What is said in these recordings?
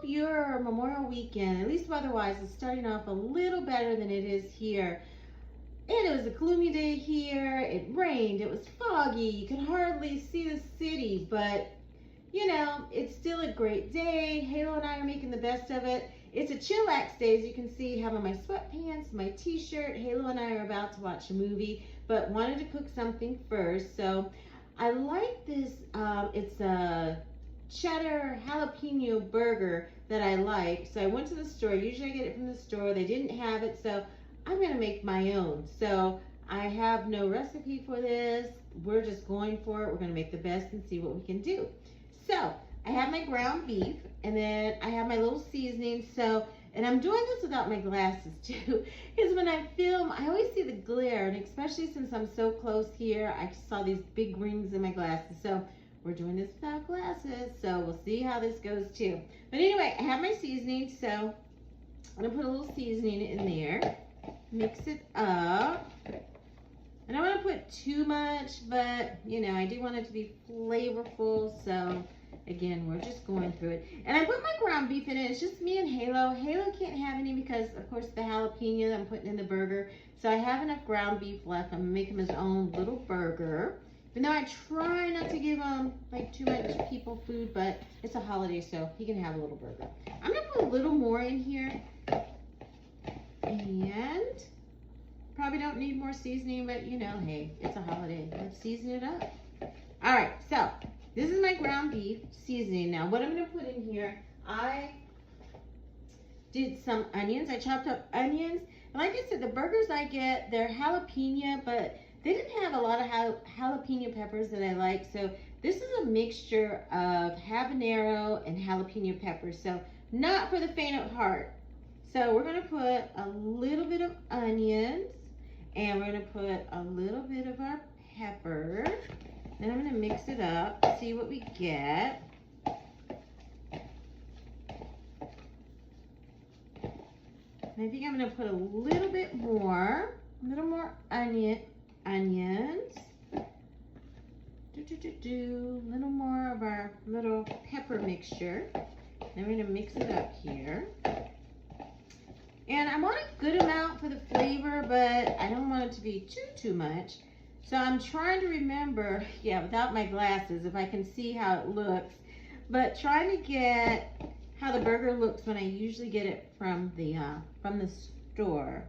hope your Memorial weekend, at least weather-wise, is starting off a little better than it is here. And it was a gloomy day here. It rained. It was foggy. You could hardly see the city, but you know, it's still a great day. Halo and I are making the best of it. It's a chillax day, as you can see. Have on my sweatpants, my t-shirt. Halo and I are about to watch a movie, but wanted to cook something first. So I like this. It's a cheddar jalapeno burger that I like. So I went to the store. Usually I get it from the store. They didn't have it, so I'm gonna make my own. So I have no recipe for this. We're just going for it. We're gonna make the best and see what we can do. So I have my ground beef, and then I have my little seasoning. So, and I'm doing this without my glasses too, because when I film, I always see the glare, and especially since I'm so close here, I saw these big rings in my glasses. So we're doing this without glasses, so we'll see how this goes too. But anyway, I have my seasoning, so I'm gonna put a little seasoning in there, mix it up. I don't want to put too much, but you know, I do want it to be flavorful. So again, we're just going through it. And I put my ground beef in it. It's just me and Halo. Halo can't have any because, of course, the jalapeno that I'm putting in the burger. So I have enough ground beef left. I'm gonna make him his own little burger. Even though I try not to give him like too much people food, but it's a holiday, so he can have a little burger. I'm gonna put a little more in here, and probably don't need more seasoning, but you know, hey, it's a holiday. Let's season it up. All right, so this is my ground beef seasoning. Now, what I'm gonna put in here, I did some onions. I chopped up onions. And like I said, the burgers I get, they're jalapeno, but they didn't have a lot of jalapeno peppers that I like. So this is a mixture of habanero and jalapeno peppers. So not for the faint of heart. So we're gonna put a little bit of onions, and we're gonna put a little bit of our pepper. Then I'm gonna mix it up, see what we get. And I think I'm gonna put a little more onions. A little more of our little pepper mixture. Then we're gonna mix it up here. And I want a good amount for the flavor, but I don't want it to be too much. So I'm trying to remember, yeah, without my glasses, if I can see how it looks, but trying to get how the burger looks when I usually get it from the store.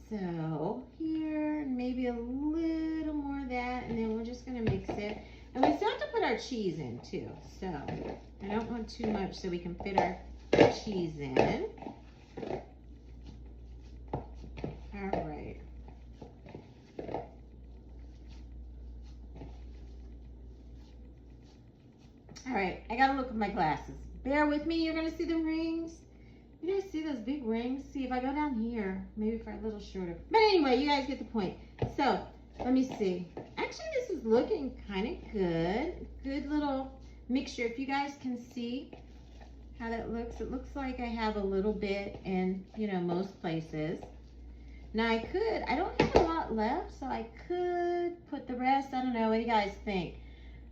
So here, maybe a little more of that, and then we're just gonna mix it. And we still have to put our cheese in too. So I don't want too much so we can fit our cheese in. All right. All right, I gotta look at my glasses. Bear with me, you're gonna see the rings. You guys see those big rings? See, if I go down here, maybe for a little shorter. But anyway, you guys get the point. So, let me see. Actually, this is looking kind of good. Good little mixture. If you guys can see how that looks, it looks like I have a little bit in, you know, most places. Now I don't have a lot left, so I could put the rest. I don't know, what do you guys think?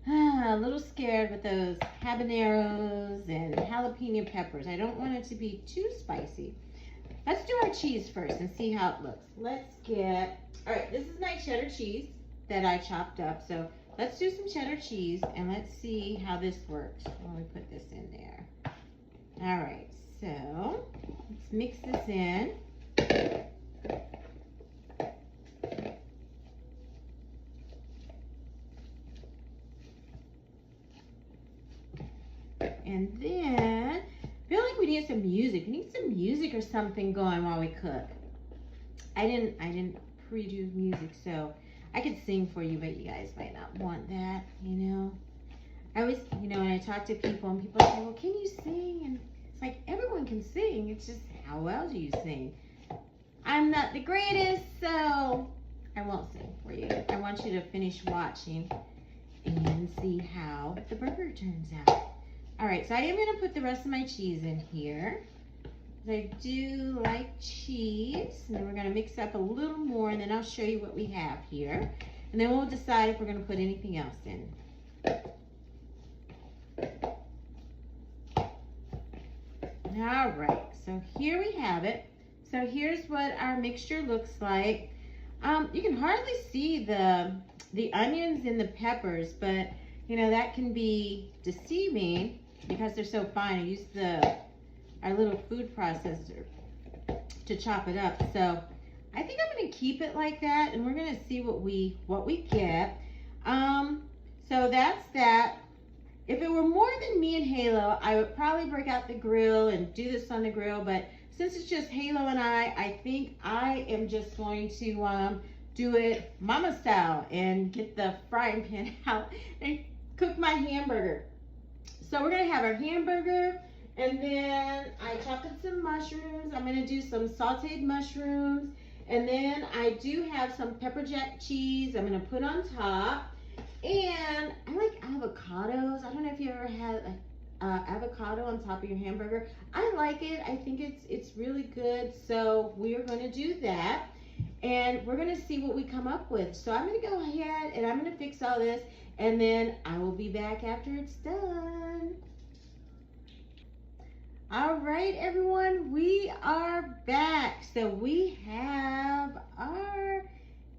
A little scared with those habaneros and jalapeno peppers. I don't want it to be too spicy. Let's do our cheese first and see how it looks. All right, this is my cheddar cheese that I chopped up. So let's do some cheddar cheese and let's see how this works when we put this in there. All right, so let's mix this in. And then, I feel like we need some music. We need some music or something going while we cook. I didn't pre-do music, so I could sing for you, but you guys might not want that, you know. I always, you know, when I talk to people and people say, well, can you sing? And it's like, everyone can sing. It's just, how well do you sing? I'm not the greatest, so I won't sing for you. I want you to finish watching and see how the burger turns out. All right, so I am gonna put the rest of my cheese in here. I do like cheese, and then we're gonna mix up a little more, and then I'll show you what we have here. And then we'll decide if we're gonna put anything else in. All right, so here we have it. So here's what our mixture looks like. You can hardly see the onions and the peppers, but you know that can be deceiving because they're so fine. I used our little food processor to chop it up. So I think I'm gonna keep it like that, and we're gonna see what we get. So that's that. If it were more than me and Halo, I would probably break out the grill and do this on the grill, but since it's just Halo and I think I am just going to do it mama style and get the frying pan out and cook my hamburger. So we're gonna have our hamburger, and then I chopped up some mushrooms. I'm gonna do some sauteed mushrooms, and then I do have some pepper jack cheese I'm gonna put on top. And I like avocados. I don't know if you ever had avocado on top of your hamburger. I like it. I think it's really good. So we are going to do that, and we're going to see what we come up with. So I'm going to go ahead and I'm going to fix all this, and then I will be back after it's done. All right, everyone, we are back. So we have our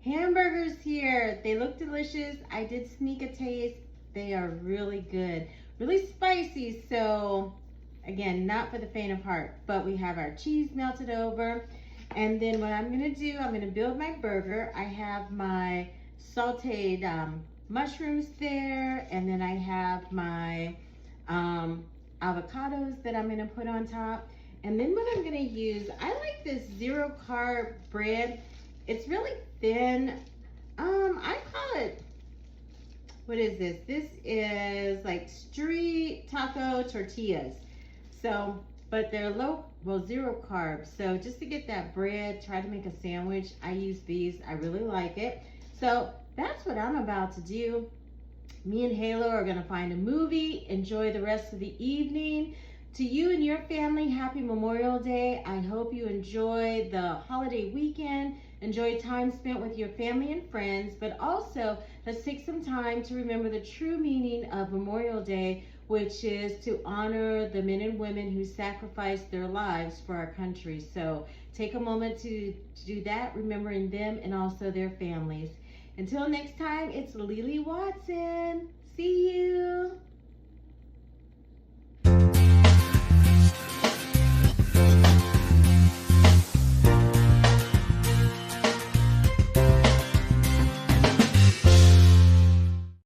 hamburgers here. They look delicious. I did sneak a taste. They are really good, really spicy. So again, not for the faint of heart, but we have our cheese melted over. And then what I'm gonna do, I'm gonna build my burger. I have my sauteed mushrooms there, and then I have my avocados that I'm gonna put on top. And then what I'm gonna use, I like this 0 carb bread. It's really thin. I call it, what is this? This is like street taco tortillas. So, but they're 0 carbs. So just to get that bread, try to make a sandwich. I use these, I really like it. So that's what I'm about to do. Me and Halo are gonna find a movie, enjoy the rest of the evening. To you and your family, happy Memorial Day. I hope you enjoy the holiday weekend. Enjoy time spent with your family and friends, but also let's take some time to remember the true meaning of Memorial Day, which is to honor the men and women who sacrificed their lives for our country. So take a moment to do that, remembering them and also their families. Until next time, it's Lily Watson. See you.